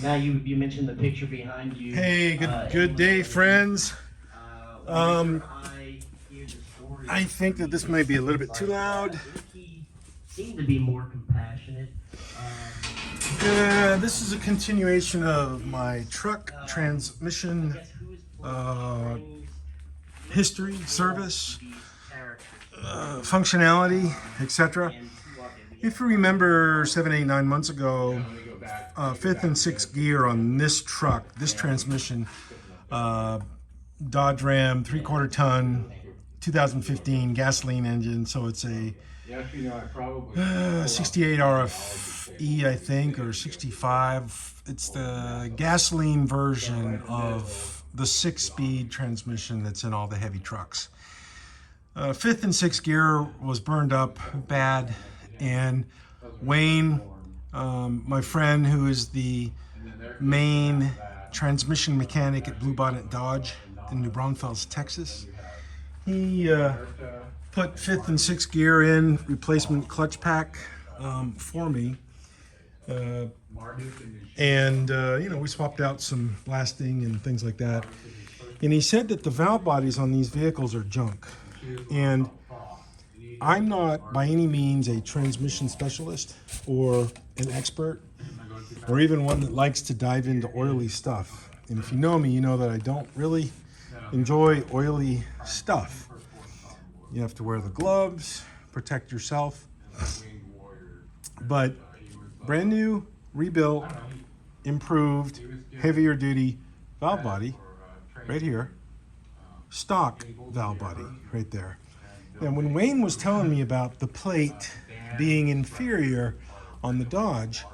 Now you mentioned the picture behind you. Hey, good day, friends. I think that this might be a little bit too loud. Seem to be more compassionate. This is a continuation of my truck transmission history, service, functionality, etc. If you remember 7, 8, 9 months ago, fifth and sixth gear on this truck, this transmission, Dodge Ram 3/4 ton, 2015 gasoline engine. So it's a 68 RFE, I think, or 65. It's the gasoline version of the 6-speed transmission that's in all the heavy trucks. Fifth and sixth gear was burned up bad, and Wayne, my friend who is the main transmission mechanic at Blue Bonnet Dodge in New Braunfels, Texas, he put fifth and sixth gear in, replacement clutch pack for me. We swapped out some blasting and things like that. And he said that the valve bodies on these vehicles are junk. And I'm not by any means a transmission specialist or an expert or even one that likes to dive into oily stuff. And if you know me, you know that I don't really enjoy oily stuff. You have to wear the gloves, protect yourself. But brand new, rebuilt, improved, heavier duty valve body right here. Stock valve body right there. And when Wayne was telling me about the plate being inferior on the Dodge,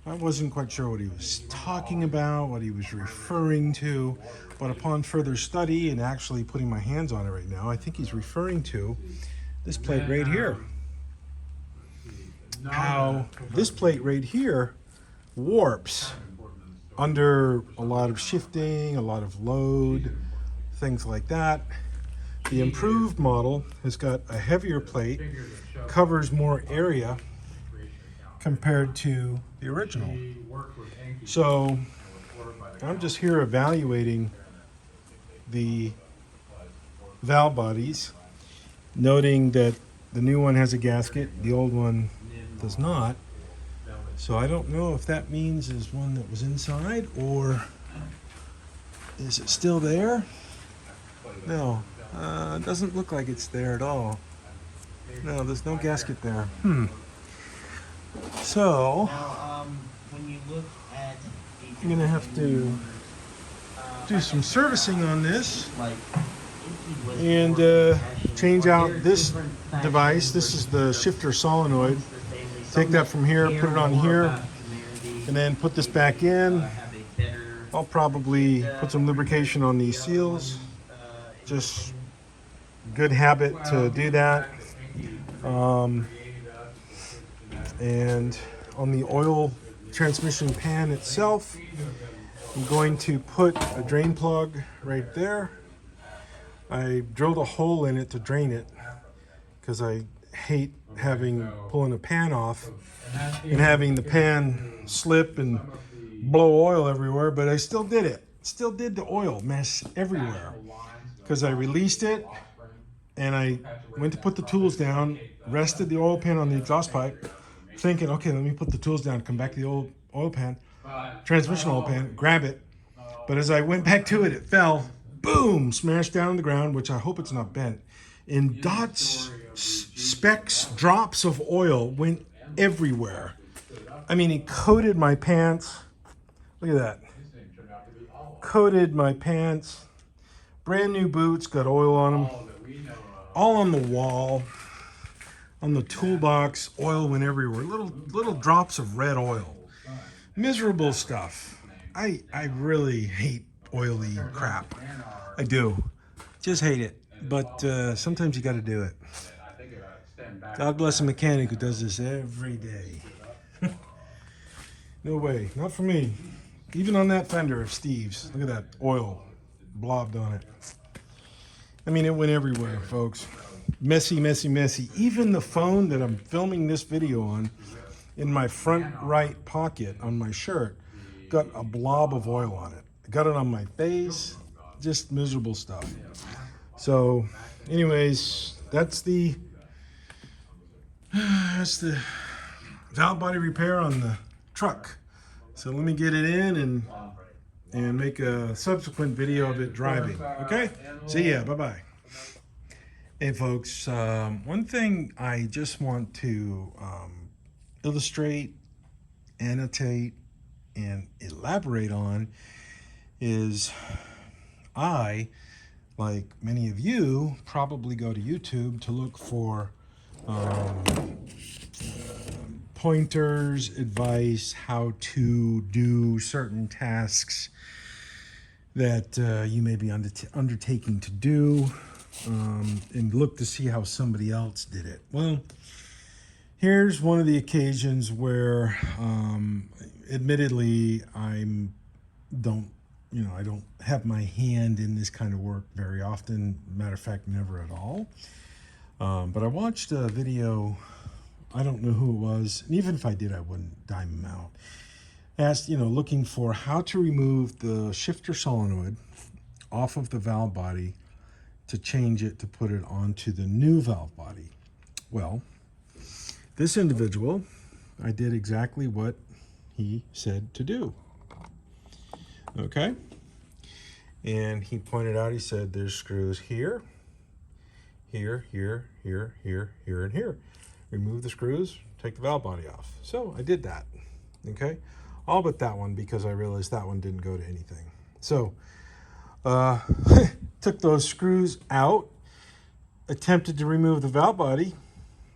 I wasn't quite sure what he was talking about, what he was referring to. But upon further study and actually putting my hands on it right now, I think he's referring to this plate right here. How this plate right here warps under a lot of shifting, a lot of load, things like that. The improved model has got a heavier plate, covers more area compared to the original. So I'm just here evaluating the valve bodies, noting that the new one has a gasket, the old one does not. So I don't know if that means is one that was inside, or is it still there? No, it doesn't look like it's there at all. No, there's no gasket there. So When you look at I'm gonna have to do some servicing on this and change out this device. This is the shifter solenoid. Take that from here, put it on here, and then put this back in. I'll probably put some lubrication on these seals. Just good habit to do that. And on the oil transmission pan itself, I'm going to put a drain plug right there. I drilled a hole in it to drain it because I hate pulling a pan off and having the pan slip and blow oil everywhere, but I still did it. Still did the oil mess everywhere because I released it and I went to put the tools down, rested the oil pan on the exhaust pipe, thinking, okay, let me put the tools down, come back to the old oil pan, transmission oil pan, grab it. But as I went back to it, it fell, boom, smashed down on the ground, which I hope it's not bent. And dots, specks, drops of oil went everywhere. I mean, it coated my pants. Look at that. Coated my pants. Brand new boots, got oil on them. All on the wall. On the toolbox, oil went everywhere. Little drops of red oil. Miserable stuff. I really hate oily crap. I do. Just hate it. But sometimes you got to do it. God bless a mechanic who does this every day. No way. Not for me. Even on that fender of Steve's. Look at that oil blobbed on it. I mean, it went everywhere, folks. Messy, messy, messy. Even the phone that I'm filming this video on, in my front right pocket on my shirt, got a blob of oil on it. I got it on my face, just miserable stuff. So anyways, that's the valve body repair on the truck. So let me get it in and make a subsequent video of it driving. Okay? See ya. Bye-bye. Hey, folks. One thing I just want to illustrate, annotate, and elaborate on is I, like many of you, probably go to YouTube to look for pointers, advice, how to do certain tasks that you may be undertaking to do, and look to see how somebody else did it. Well, here's one of the occasions where, admittedly, I don't have my hand in this kind of work very often. Matter of fact, never at all. But I watched a video. I don't know who it was, and even if I did, I wouldn't dime him out. Asked, looking for how to remove the shifter solenoid off of the valve body to change it, to put it onto the new valve body. Well, this individual, I did exactly what he said to do. Okay? And he pointed out, he said, there's screws here, here, here, here, here, here, and here. Remove the screws, take the valve body off. So I did that, okay? All but that one, because I realized that one didn't go to anything. So, took those screws out, attempted to remove the valve body.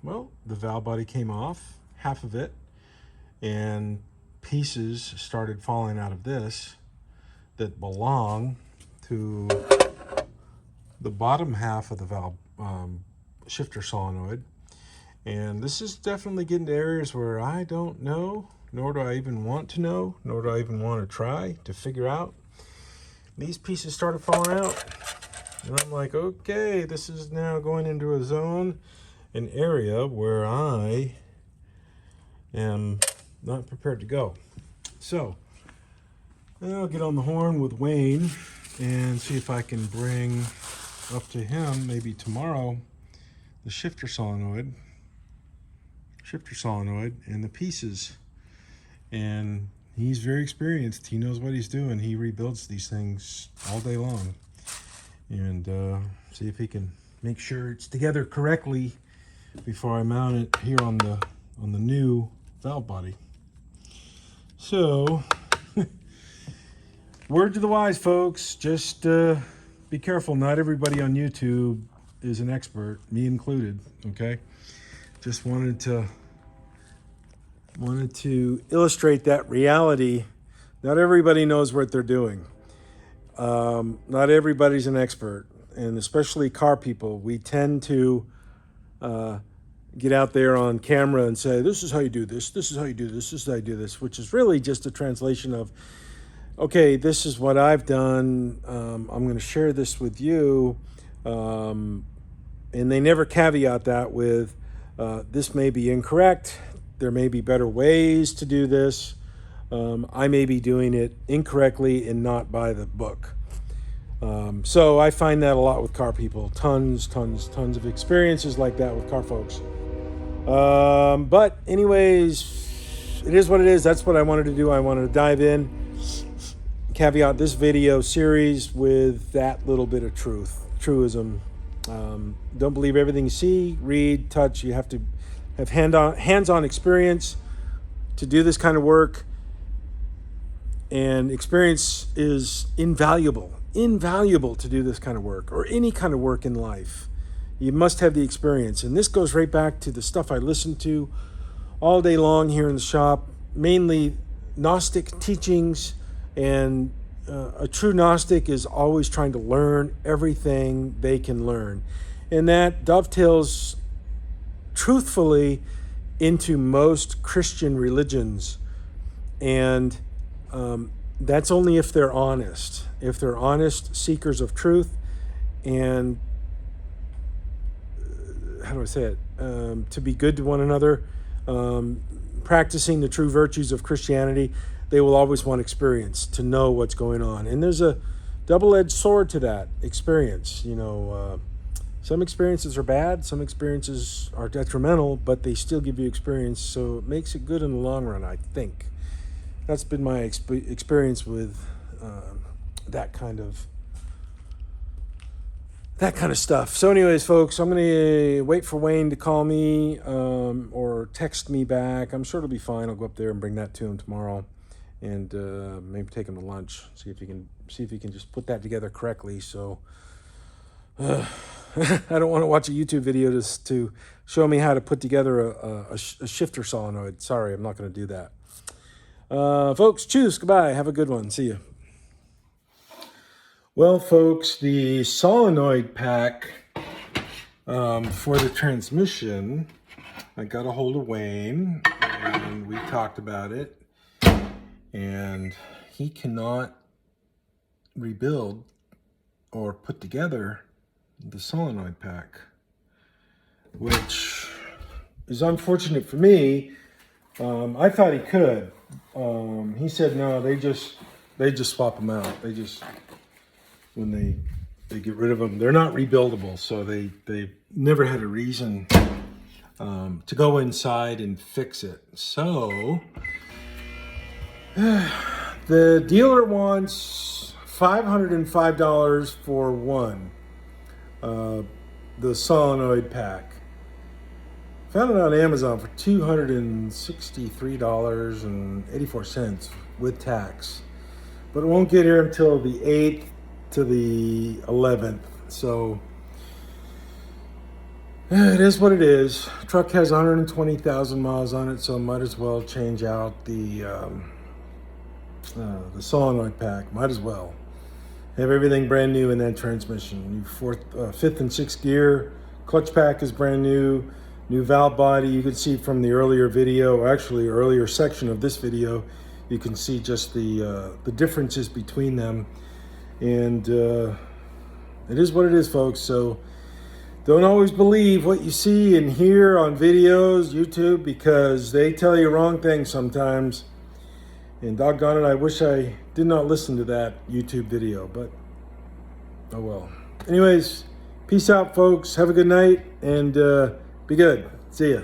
Well, the valve body came off, half of it, and pieces started falling out of this that belong to the bottom half of the valve shifter solenoid. And this is definitely getting to areas where I don't know, nor do I even want to know, nor do I even want to try to figure out. These pieces started falling out, and I'm like, okay, this is now going into a zone, an area where I am not prepared to go. So I'll get on the horn with Wayne and see if I can bring up to him maybe tomorrow the shifter solenoid and the pieces. And he's very experienced. He knows what he's doing. He rebuilds these things all day long. And see if he can make sure it's together correctly before I mount it here on the new valve body. So word to the wise, folks, just be careful. Not everybody on YouTube is an expert, me included, okay? Just wanted to illustrate that reality. Not everybody knows what they're doing. Not everybody's an expert, and especially car people. We tend to get out there on camera and say, this is how you do this, this is how you do this, this is how you do this, which is really just a translation of, okay, this is what I've done, I'm going to share this with you, and they never caveat that with, this may be incorrect, there may be better ways to do this, I may be doing it incorrectly and not by the book. So I find that a lot with car people, tons of experiences like that with car folks. But anyways, it is what it is. That's what I wanted to do. I wanted to dive in, caveat this video series with that little bit of truism. Don't believe everything you see, read, touch. You have to have hands-on experience to do this kind of work. And experience is invaluable to do this kind of work or any kind of work in life. You must have the experience. And this goes right back to the stuff I listen to all day long here in the shop, mainly Gnostic teachings. And a true Gnostic is always trying to learn everything they can learn. And that dovetails truthfully into most Christian religions. And that's only if they're honest. If they're honest seekers of truth and, how do I say it, to be good to one another, practicing the true virtues of Christianity, they will always want experience to know what's going on. And there's a double-edged sword to that experience. Some experiences are bad, some experiences are detrimental, but they still give you experience, so it makes it good in the long run, I think. That's been my experience with that kind of stuff. So anyways, folks, I'm going to wait for Wayne to call me or text me back. I'm sure it'll be fine. I'll go up there and bring that to him tomorrow, and maybe take him to lunch, see if he can just put that together correctly. So I don't want to watch a YouTube video to show me how to put together a shifter solenoid. Sorry, I'm not going to do that. Folks, choose. Goodbye. Have a good one. See you. Well, folks, the solenoid pack for the transmission, I got a hold of Wayne, and we talked about it, and he cannot rebuild or put together the solenoid pack, which is unfortunate for me. I thought he could. He said no, they just swap them out. When they get rid of them, they're not rebuildable, so they never had a reason to go inside and fix it. So the dealer wants $505 for one, the solenoid pack. Found it on Amazon for $263.84 with tax, but it won't get here until the 8th to the 11th. So it is what it is. The truck has 120,000 miles on it, so I might as well change out the solenoid pack. Might as well have everything brand new in that transmission. New fifth and sixth gear. Clutch pack is brand new. New valve body. You can see from the earlier video, actually earlier section of this video, you can see just the differences between them. And it is what it is, folks. So don't always believe what you see and hear on videos, YouTube, because they tell you wrong things sometimes. And doggone it, I wish I did not listen to that YouTube video, but oh well. Anyways, peace out, folks. Have a good night, and be good. See ya.